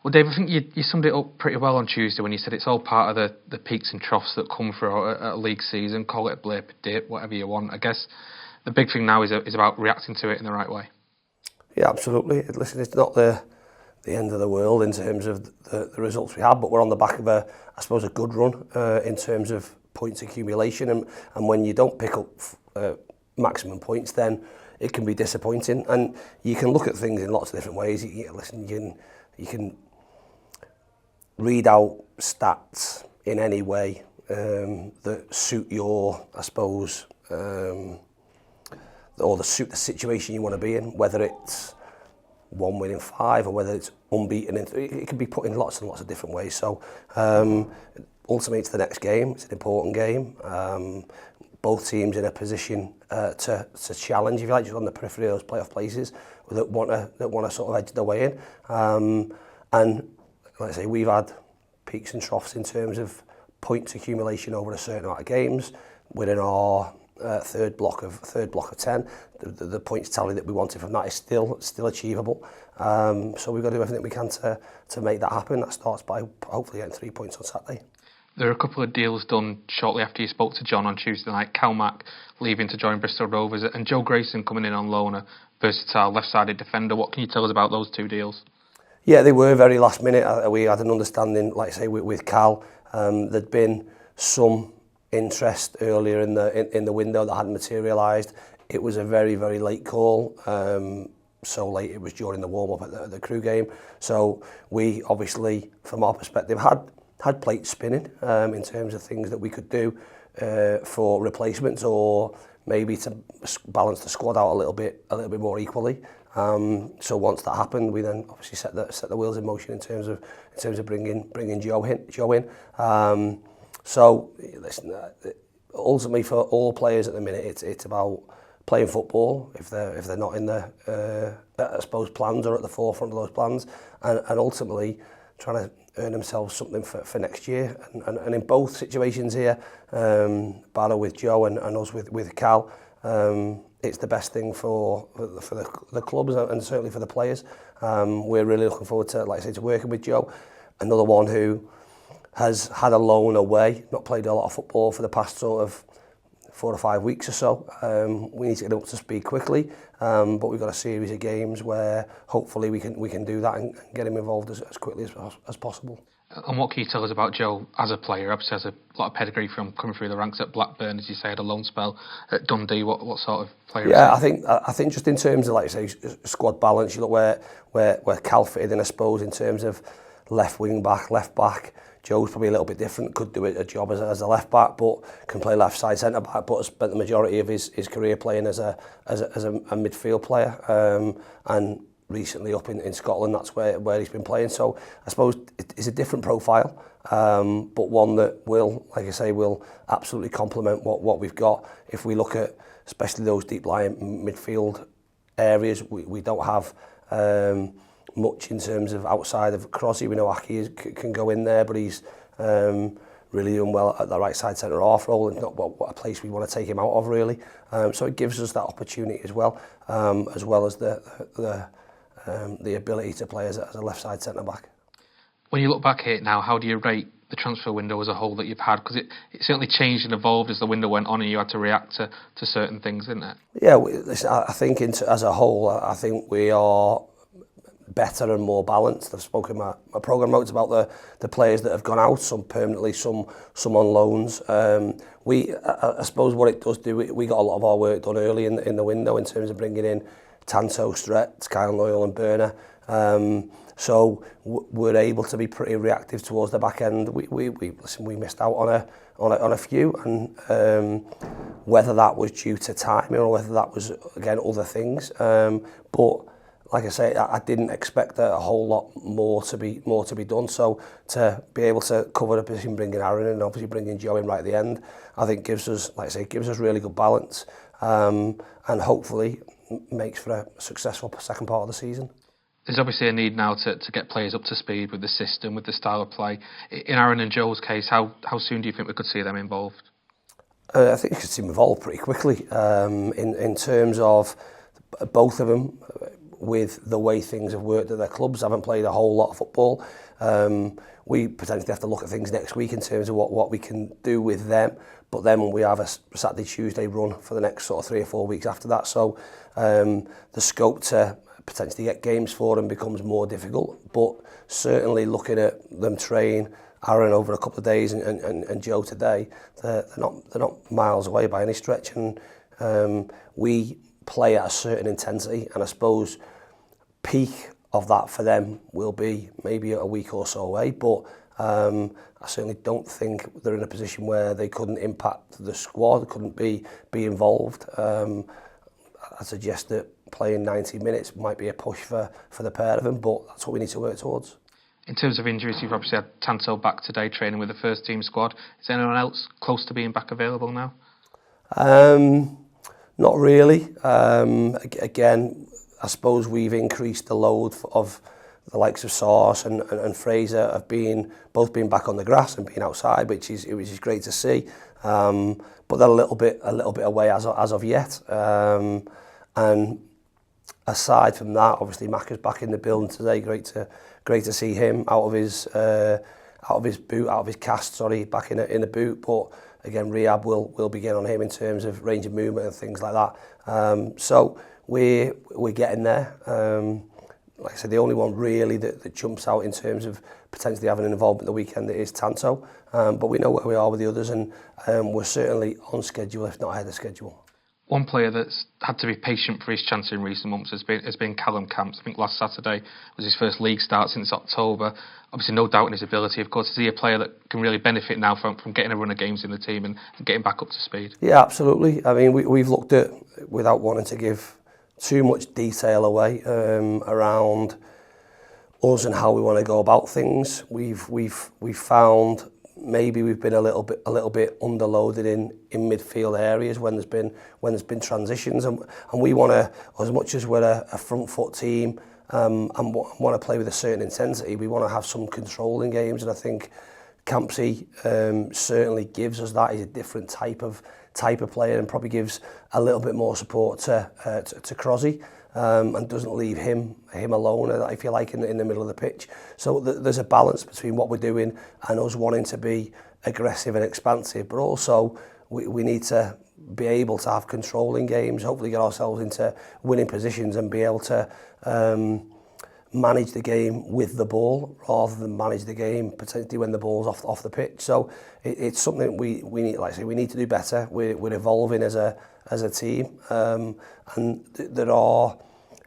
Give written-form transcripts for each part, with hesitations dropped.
Well, Dave, I think you summed it up pretty well on Tuesday when you said it's all part of the peaks and troughs that come through a league season. Call it a blip, a dip, whatever you want. I guess the big thing now is about reacting to it in the right way. Yeah, absolutely. Listen, it's not the end of the world in terms of the results we had, but we're on the back of I suppose, a good run in terms of points accumulation, and when you don't pick up maximum points, then it can be disappointing. And you can look at things in lots of different ways. You can read out stats in any way that suit your, I suppose, or suit the situation you want to be in, whether it's 1 win in 5 or whether it's unbeaten in 3. It can be put in lots and lots of different ways. So ultimately it's the next game. It's an important game. Both teams in a position to challenge, if you like, just on the periphery of those playoff places that want to sort of edge their way in. And like I say, we've had peaks and troughs in terms of points accumulation over a certain amount of games. We're in our third block of 10. The points tally that we wanted from that is still achievable. So we've got to do everything we can to make that happen. That starts by hopefully getting 3 points on Saturday. There are a couple of deals done shortly after you spoke to John on Tuesday night. Challinor leaving to join Bristol Rovers and Joe Grayson coming in on loan, a versatile left-sided defender. What can you tell us about those 2 deals? Yeah, they were very last minute. We had an understanding, like I say, with Cal. There'd been some interest earlier in the window that hadn't materialised. It was a very, very late call. So late it was during the warm-up at the Crew game. So we obviously, from our perspective, had plates spinning in terms of things that we could do for replacements, or maybe to balance the squad out a little bit more equally. So once that happened, we then obviously set the wheels in motion in terms of bringing Joe in. So listen, ultimately for all players at the minute, it's about playing football if they're not in the I suppose plans or at the forefront of those plans, and ultimately trying to earn themselves something for next year. And in both situations here, Barrow with Joe and us with Cal, it's the best thing for the clubs and certainly for the players. We're really looking forward to, like I say, to working with Joe, another one who has had a loan away, not played a lot of football for the past sort of 4 or 5 weeks or so. We need to get up to speed quickly, but we've got a series of games where hopefully we can do that and get him involved as quickly as possible. And what can you tell us about Joe as a player? Obviously has a lot of pedigree from coming through the ranks at Blackburn, as you say, had a loan spell at Dundee. What sort of player yeah, is he? I think just in terms of, like you say, squad balance, you look where Cal fitted in, I suppose, in terms of left wing back, left back. Joe's probably a little bit different, could do a job as a left back, but can play left side centre back, but has spent the majority of his career playing as a midfield player, and recently up in Scotland, that's where he's been playing. So I suppose it's a different profile, but one that will, like I say, will absolutely complement what we've got. If we look at especially those deep lying midfield areas, we don't have much in terms of outside of Crosby. We know Aki can go in there, but he's really doing well at the right side centre half role, and not what a place we want to take him out of really. So it gives us that opportunity as well as the ability to play as a left side centre back. When you look back at it now, how do you rate the transfer window as a whole that you've had? Because it certainly changed and evolved as the window went on, and you had to react to certain things, didn't it? Yeah, listen, I think as a whole, I think we are better and more balanced. I've spoken my programme notes about the players that have gone out, some permanently, some on loans. I suppose what it does do, we got a lot of our work done early in the window in terms of bringing in Tanto, Stretz, Kyle Noyle and Burner. So we're able to be pretty reactive towards the back end. We missed out on a few, and whether that was due to timing or whether that was again other things. But like I say, I didn't expect a whole lot more to be done. So to be able to cover the position, bringing Aaron and obviously bringing Joe in right at the end, I think gives us, like I say, really good balance, and hopefully makes for a successful second part of the season. There's obviously a need now to get players up to speed with the system, with the style of play. In Aaron and Joe's case, how soon do you think we could see them involved? I think you could see them involved pretty quickly. In terms of both of them, with the way things have worked at their clubs, haven't played a whole lot of football. We potentially have to look at things next week in terms of what we can do with them. But then we have a Saturday, Tuesday run for the next sort of 3 or 4 weeks after that. So the scope to potentially get games for them becomes more difficult. But certainly looking at them train, Aaron over a couple of days and Joe today, they're not miles away by any stretch. And we play at a certain intensity, and I suppose peak of that for them will be maybe a week or so away. But I certainly don't think they're in a position where they couldn't impact the squad, couldn't be involved. I suggest that playing 90 minutes might be a push for the pair of them, but that's what we need to work towards. In terms of injuries, you've obviously had Tanto back today training with the first team squad. Is anyone else close to being back available now? Not really. Again, I suppose we've increased the load of the likes of Sauce and Fraser of both being back on the grass and being outside, which is great to see. But they're a little bit away as of yet. And aside from that, obviously Mac is back in the building today. Great to see him out of his cast, back in the boot. But again, rehab will begin on him in terms of range of movement and things like that. So we're getting there. Like I said, the only one really that jumps out in terms of potentially having an involvement the weekend is Tanto. But we know where we are with the others, and we're certainly on schedule, if not ahead of schedule. One player that's had to be patient for his chance in recent months has been Callum Camps. I think last Saturday was his first league start since October. Obviously, no doubt in his ability. Of course, is he a player that can really benefit now from getting a run of games in the team and getting back up to speed? Yeah, absolutely. I mean, we've looked at, without wanting to give too much detail away around us and how we want to go about things. We've found maybe we've been a little bit underloaded in midfield areas when there's been transitions, and we want to, as much as we're a front foot team and want to play with a certain intensity, we want to have some control in games, and I think Campsey certainly gives us that. He's a different type of player and probably gives a little bit more support to Crosby. And doesn't leave him alone, if you like, in the middle of the pitch. So there's a balance between what we're doing and us wanting to be aggressive and expansive, but also we need to be able to have control in games, hopefully get ourselves into winning positions and be able to manage the game with the ball rather than manage the game potentially when the ball's off the pitch. So it's something we need, like I say, we need to do better. We're evolving as a team, and there are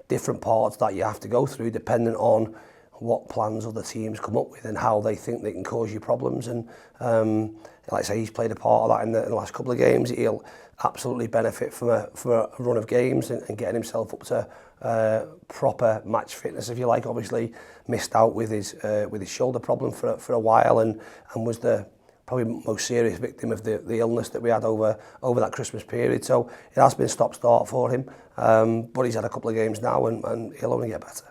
different parts that you have to go through depending on what plans other teams come up with and how they think they can cause you problems. And like I say, he's played a part of that in the last couple of games. He'll absolutely benefit from a run of games and getting himself up to proper match fitness, if you like. Obviously missed out with his shoulder problem for a while and was the probably most serious victim of the illness that we had over that Christmas period. So it has been stop-start for him, but he's had a couple of games now and he'll only get better.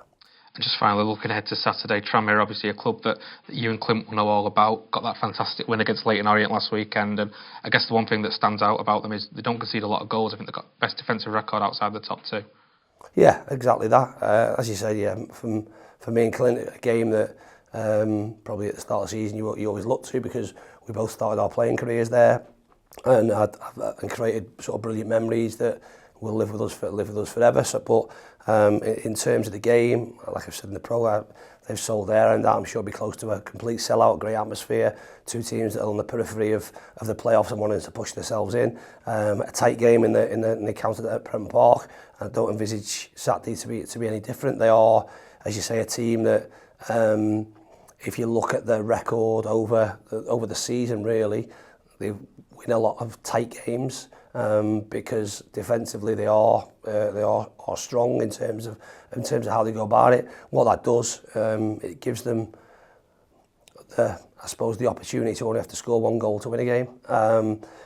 And just finally, looking ahead to Saturday, Tranmere, obviously a club that you and Clint will know all about, got that fantastic win against Leyton Orient last weekend, and I guess the one thing that stands out about them is they don't concede a lot of goals. I think they've got best defensive record outside the top two. Yeah, exactly that. As you said, yeah, for me and Clint, a game that probably at the start of the season you always look to, because we both started our playing careers there and created sort of brilliant memories that will live with us forever. So, but in terms of the game, like I've said in the pro, they've sold their end out. I'm sure it'll be close to a complete sellout, great atmosphere. Two teams that are on the periphery of the playoffs and wanting to push themselves in. A tight game in the counter at Prenton Park. I don't envisage Saturday to be any different. They are, as you say, a team that, if you look at their record over the season, really, they win a lot of tight games. Because defensively they are strong in terms of how they go about it. What that does, it gives them I suppose the opportunity to only have to score one goal to win a game.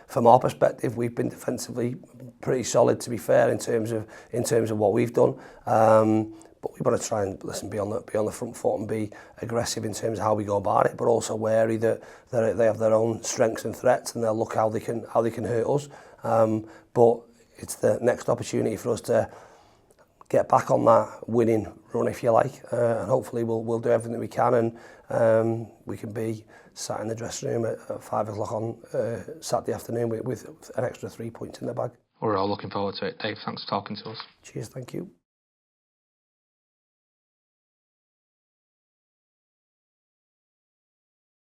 From our perspective, we've been defensively pretty solid, to be fair, in terms of what we've done. But we've got to try and be on the front foot and be aggressive in terms of how we go about it, but also wary that they have their own strengths and threats, and they'll look how they can hurt us. But it's the next opportunity for us to get back on that winning run, if you like, and hopefully we'll do everything we can, and we can be sat in the dressing room at 5 o'clock on Saturday afternoon with an extra 3 points in the bag. We're all looking forward to it. Dave, thanks for talking to us. Cheers, thank you.